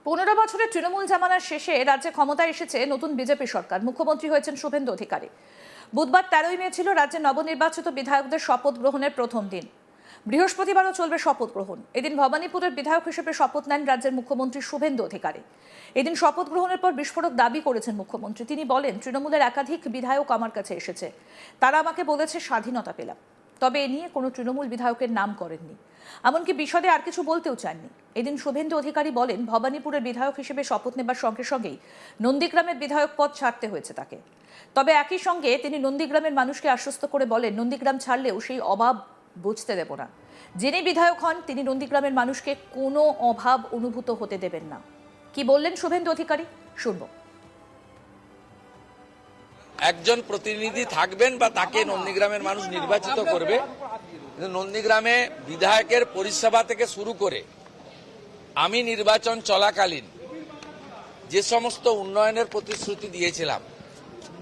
15 বছরের তৃণমূল জামানার শেষে রাজ্যে ক্ষমতায় এসেছে নতুন বিজেপি সরকার। মুখ্যমন্ত্রী হয়েছেন শুভেন্দু অধিকারী। বুধবার 13ই মে ছিল রাজ্যের নবনির্বাচিত বিধায়কদের শপথ গ্রহণের প্রথম দিন। বৃহস্পতিবারও চলবে শপথ গ্রহণ। এদিন ভবানীপুরের বিধায়ক হিসেবে শপথ নেন রাজ্যের মুখ্যমন্ত্রী শুভেন্দু অধিকারী। এদিন শপথ গ্রহণের পর বিস্ফোরক দাবি করেছেন মুখ্যমন্ত্রী। তিনি বলেন, তৃণমূলের একাধিক বিধায়ক আমার কাছে এসেছে, তারা আমাকে বলেছে স্বাধীনতা পেলাম, তবে এ নিয়ে কোনো তৃণমূল বিধায়কের নাম করেননি, এমনকি বিশদে আর কিছু বলতেও চাননি। এদিন শুভেন্দু অধিকারী বলেন, ভবানীপুরের বিধায়ক হিসেবে শপথ নেবার সঙ্গে সঙ্গেই নন্দীগ্রামের বিধায়ক পদ ছাড়তে হয়েছে তাকে। তবে একই সঙ্গে তিনি নন্দীগ্রামের মানুষকে আশ্বস্ত করে বলেন, নন্দীগ্রাম ছাড়লেও সেই অভাব বুঝতে দেব না। যিনি বিধায়ক হন তিনি নন্দীগ্রামের মানুষকে কোনো অভাব অনুভূত হতে দেবেন না। কি বললেন শুভেন্দু অধিকারী, শুনব। একজন প্রতিনিধি থাকবেন বা তাকে নন্দীগ্রামের মানুষ নির্বাচিত করবে। নন্দীগ্রামে বিধায়কের পরিষেবা থেকে শুরু করে আমি নির্বাচন চলাকালীন যে সমস্ত উন্নয়নের প্রতিশ্রুতি দিয়েছিলাম,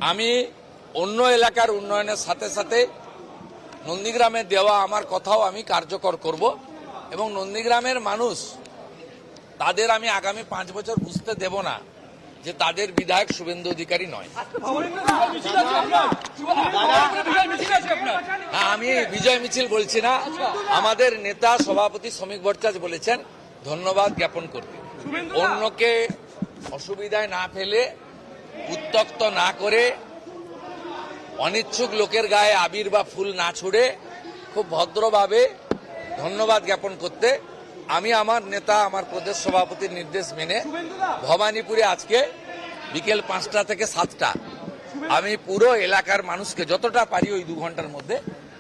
আমি অন্য এলাকার উন্নয়নের সাথে সাথে নন্দীগ্রামে দেওয়া আমার কথাও আমি কার্যকর করব এবং নন্দীগ্রামের মানুষ তাদের আমি আগামী 5 বছর বুঝতে দেব না যে তাদের বিধায়ক শুভেন্দু অধিকারী নয়। আমি বিজয় মিছিল বলছি না, আমাদের নেতা সভাপতি শ্রমিক ভট্টাচার্য বলেছেন ধন্যবাদ জ্ঞাপন করতে। অন্যকে অসুবিধায় না ফেলে, উত্ত্যক্ত না করে, অনিচ্ছুক লোকের গায়ে আবির বা ফুল না ছুড়ে খুব ভদ্রভাবে ধন্যবাদ জ্ঞাপন করতে আমি আমার নেতা, আমার প্রদেশ সভাপতির নির্দেশ মেনে ভবানীপুরে আজকে বিকেল 5টা থেকে 7টা আমি পুরো এলাকার মানুষকে যতটা পারি ওই 2 ঘন্টার মধ্যে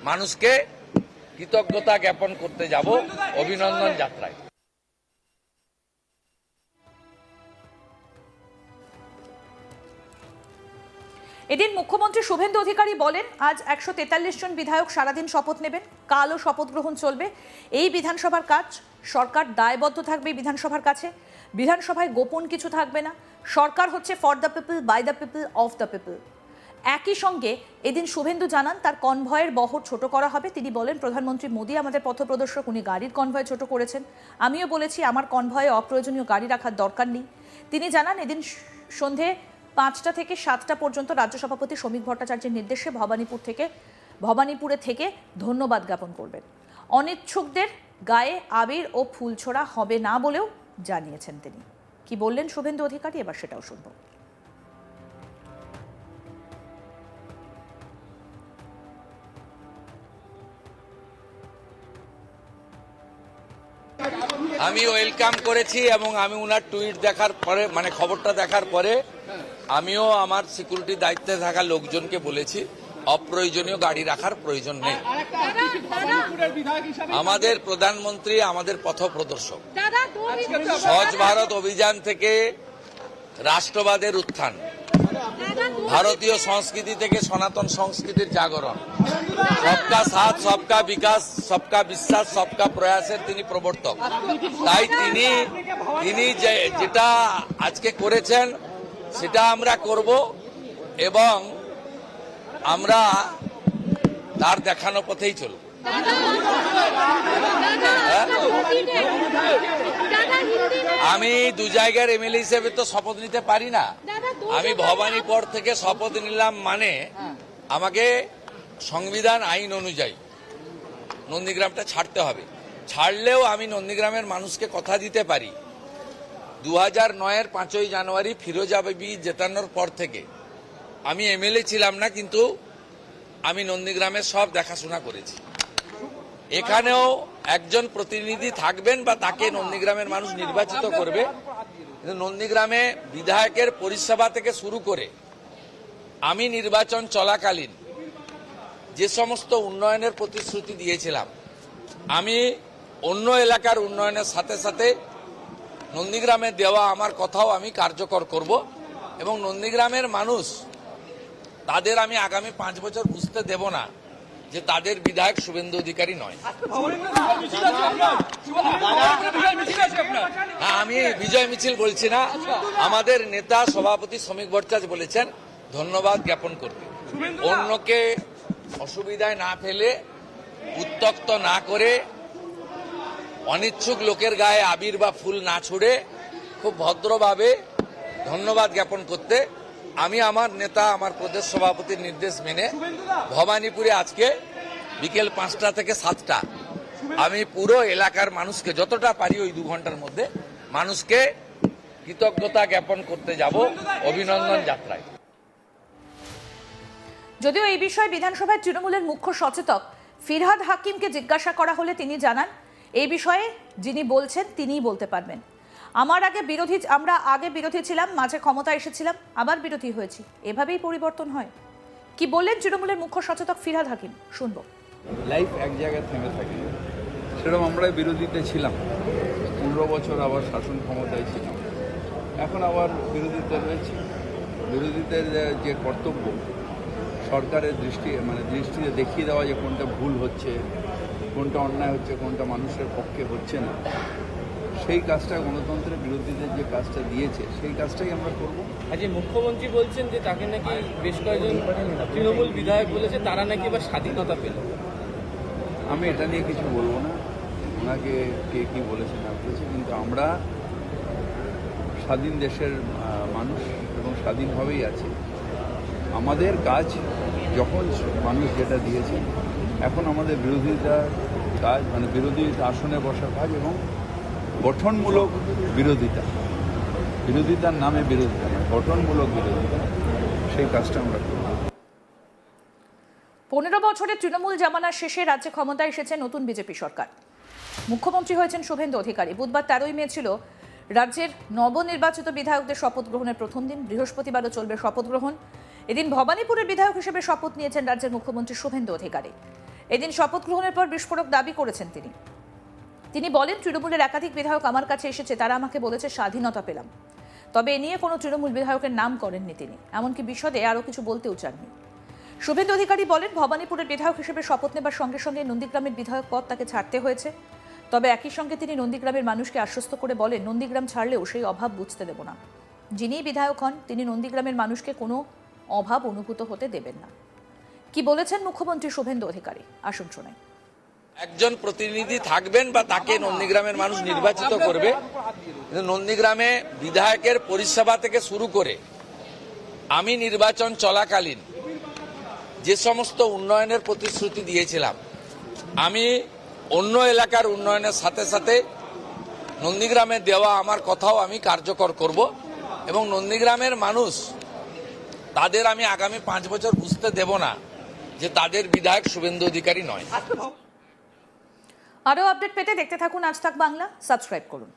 মানুষকে কৃতজ্ঞতা জ্ঞাপন করতে যাব অভিনন্দন যাত্রায়। এদিন মুখ্যমন্ত্রী শুভেন্দু অধিকারী বলেন, আজ 143 জন বিধায়ক সারাদিন শপথ নেবেন, কালও শপথ গ্রহণ চলবে। এই বিধানসভার কাজ, সরকার দায়বদ্ধ থাকবে বিধানসভার কাছে, বিধানসভায় গোপন কিছু থাকবে না। সরকার হচ্ছে for the people, by the people, of the people. একই সঙ্গে এদিন শুভেন্দু জানান তার কনভয়ের বহর ছোট করা হবে। তিনি বলেন, প্রধানমন্ত্রী মোদী আমাদের পথপ্রদর্শক, উনি গাড়ির কনভয় ছোট করেছেন। আমিও বলেছি আমার কনভয়ে অপ্রয়োজনীয় গাড়ি রাখার দরকার নেই। তিনি জানান, এদিন সন্ধে 5টা থেকে 7টা পর্যন্ত রাজ্য সভাপতি শ্রমিক ভট্টাচার্যের নির্দেশে ভবানীপুরে থেকে ধন্যবাদ জ্ঞাপন করবেন। অনিচ্ছুকদের গায়ে আবির ও ফুল ছোড়া হবে না বলেও জানিয়েছেন তিনি। কি বললেন শুভেন্দু অধিকারী, এবার সেটাও শুনব। আমি ওয়েলকাম করেছি এবং আমি উনার টুইট দেখার পরে, মানে খবরটা দেখার পরে আমিও আমার সিকিউরিটি দায়িত্বে থাকা লোকজনকে বলেছি অপ্রয়োজনীয় গাড়ি রাখার প্রয়োজন নেই। আমাদের প্রধানমন্ত্রী আমাদের পথপ্রদর্শক। স্বচ্ছ ভারত অভিযান থেকে রাষ্ট্রবাদের উত্থান, ভারতীয় সংস্কৃতি থেকে সনাতন সংস্কৃতির জাগরণ, সবকা সাথ, সবকা বিকাশ, সবকা বিশ্বাস, সবকা প্রয়াসের তিনি প্রবর্তক। তাই তিনি যেটা আজকে করেছেন সেটা আমরা করব এবং আমরা তার দেখানো পথেই চলব। আমি 2 জায়গার এমএলএ হিসেবে তো শপথ নিতে পারি না। আমি ভবানীপুর থেকে শপথ নিলাম, মানে আমাকে সংবিধান আইন অনুযায়ী নন্দীগ্রামটা ছাড়তে হবে। ছাড়লেও আমি নন্দীগ্রামের মানুষকে কথা দিতে পারি, 2009-এর 5ই জানুয়ারি ফিরোজা বিবি জেতানোর পর থেকে আমি এমএলএ ছিলাম না, কিন্তু আমি নন্দীগ্রামের সব দেখাশোনা করেছি। এখানেও একজন প্রতিনিধি থাকবেন বা তাকে নন্দীগ্রামের মানুষ নির্বাচিত করবে। নন্দীগ্রামে বিধায়কের পরিষেবা থেকে শুরু করে আমি নির্বাচন চলাকালীন যে সমস্ত উন্নয়নের প্রতিশ্রুতি দিয়েছিলাম, আমি অন্য এলাকার উন্নয়নের সাথে সাথে নন্দীগ্রামে দেওয়া আমার কথাও আমি কার্যকর করব এবং নন্দীগ্রামের মানুষ তাদের আমি আগামী 5 বছর বুঝতে দেব না যে তাদের বিধায়ক শুভেন্দু অধিকারী নয়। আমি বিজয় মিছিল বলছি না, আমাদের নেতা সভাপতি শ্রমিক ভট্টাচার্য বলেছেন ধন্যবাদ জ্ঞাপন করতে। অন্যকে অসুবিধায় না ফেলে, উত্ত্যক্ত না করে, অনিচ্ছুক লোকের গায়ে আবির বা ফুল না ছুড়ে খুব ভদ্রভাবে ধন্যবাদ জ্ঞাপন করতে আমি আমার নেতা, আমার প্রদেশ সভাপতির নির্দেশ মেনে ভবানীপুরে আজকে বিকেল 5টা থেকে 7টা আমি পুরো এলাকার মানুষকে যতটা পারি ওই 2 ঘন্টার মধ্যে মানুষকে কৃতজ্ঞতা জ্ঞাপন করতে যাব অভিনন্দন যাত্রায়। যদিও এই বিষয়ে বিধানসভায় তৃণমূলের মুখ্য সচেতক ফিরহাদ হাকিমকে জিজ্ঞাসা করা হলে তিনি জানান, এই বিষয়ে যিনি বলছেন তিনিই বলতে পারবেন। আমরা আগে বিরোধী ছিলাম, মাঝে ক্ষমতা এসেছিলাম, আবার বিরোধী হয়েছি, এভাবেই পরিবর্তন হয়। কি বললেন তৃণমূলের মুখ্য সচেতক ফিরহাদ হাকিম, শুনবো। লাইফ এক জায়গায় থেমে থাকে, সেরকম আমরা বিরোধীতে ছিলাম, 15 বছর আবার শাসন ক্ষমতায় ছিলাম, এখন আবার বিরোধীতে রয়েছি। বিরোধীদের যে কর্তব্য সরকারের দৃষ্টিতে দেখিয়ে দেওয়া যে কোনটা ভুল হচ্ছে, কোনটা অন্যায় হচ্ছে, কোনটা মানুষের পক্ষে হচ্ছে না, সেই কাজটা গণতন্ত্রের বিরোধীদের যে কাজটা দিয়েছে সেই কাজটাই আমরা করব। আজ মুখ্যমন্ত্রী বলছেন যে তাকে নাকি বেশ কয়েকজন তৃণমূল বিধায়ক বলেছে তারা নাকি এবার স্বাধীনতা পেল। আমি এটা নিয়ে কিছু বলবো না, ওনাকে কে কী বলেছে না বলেছে, কিন্তু আমরা স্বাধীন দেশের মানুষ এবং স্বাধীনভাবেই আছি। আমাদের কাজ যখন মানুষ যেটা দিয়েছে, এখন আমাদের বিরোধিতার কাজ, বিরোধী আসনে বসার কাজ এবং গঠনমূলক বিরোধিতার নামে বিরোধিতা নয়, গঠনমূলক বিরোধিতা, সেই কাজটা আমরা করব। 15 বছরের তৃণমূল জামানার শেষে রাজ্যে ক্ষমতায় এসেছে নতুন বিজেপি সরকার। মুখ্যমন্ত্রী হয়েছেন শুভেন্দু অধিকারী। বুধবার 13ই মে ছিল রাজ্যের নবনির্বাচিত বিধায়কদের শপথ গ্রহণের প্রথম দিন। বৃহস্পতিবারও চলবে শপথ গ্রহণ। এদিন ভবানীপুরের বিধায়ক হিসেবে শপথ নিয়েছেন রাজ্যের মুখ্যমন্ত্রী শুভেন্দু অধিকারী। এদিন শপথ গ্রহণের পর বিস্ফোরক দাবি করেছেন তিনি বলেন, তৃণমূলের একাধিক বিধায়ক আমার কাছে এসেছে, তারা আমাকে বলেছে স্বাধীনতা পেলাম। তবে এ নিয়ে কোনো তৃণমূল বিধায়কের নাম করেননি তিনি, এমনকি বিশদে আরও কিছু বলতেও চাননি। শুভেন্দু অধিকারী বলেন, ভবানীপুরের বিধায়ক হিসেবে শপথ নেবার সঙ্গে সঙ্গে নন্দীগ্রামের বিধায়ক পদ তাকে ছাড়তে হয়েছে। তবে একই সঙ্গে তিনি নন্দীগ্রামের মানুষকে আশ্বস্ত করে বলেন, নন্দীগ্রাম ছাড়লেও সেই অভাব বুঝতে দেব না। যিনি বিধায়ক হন তিনি নন্দীগ্রামের মানুষকে কোনো অভাব অনুভূত হতে দেবেন না। কি বলেছেন মুখ্যমন্ত্রী শুভেন্দু অধিকারী, আসুন শোনাই। একজন প্রতিনিধি থাকবেন বা তাকে নন্দীগ্রামের মানুষ নির্বাচিত করবে, কিন্তু নন্দীগ্রামে বিধায়কের পরিষেবা থেকে শুরু করে আমি নির্বাচন চলাকালীন যে সমস্ত উন্নয়নের প্রতিশ্রুতি দিয়েছিলাম, আমি অন্য এলাকার উন্নয়নের সাথে সাথে নন্দীগ্রামে দেওয়া আমার কথাও আমি কার্যকর করব এবং নন্দীগ্রামের মানুষ তাদের আমি আগামী 5 বছর বুঝতে দেব না যে তাদের বিধায়ক শুভেন্দু অধিকারী নয়। আরও আপডেট পেতে দেখতে থাকুন আজ তাক বাংলা, সাবস্ক্রাইব করুন।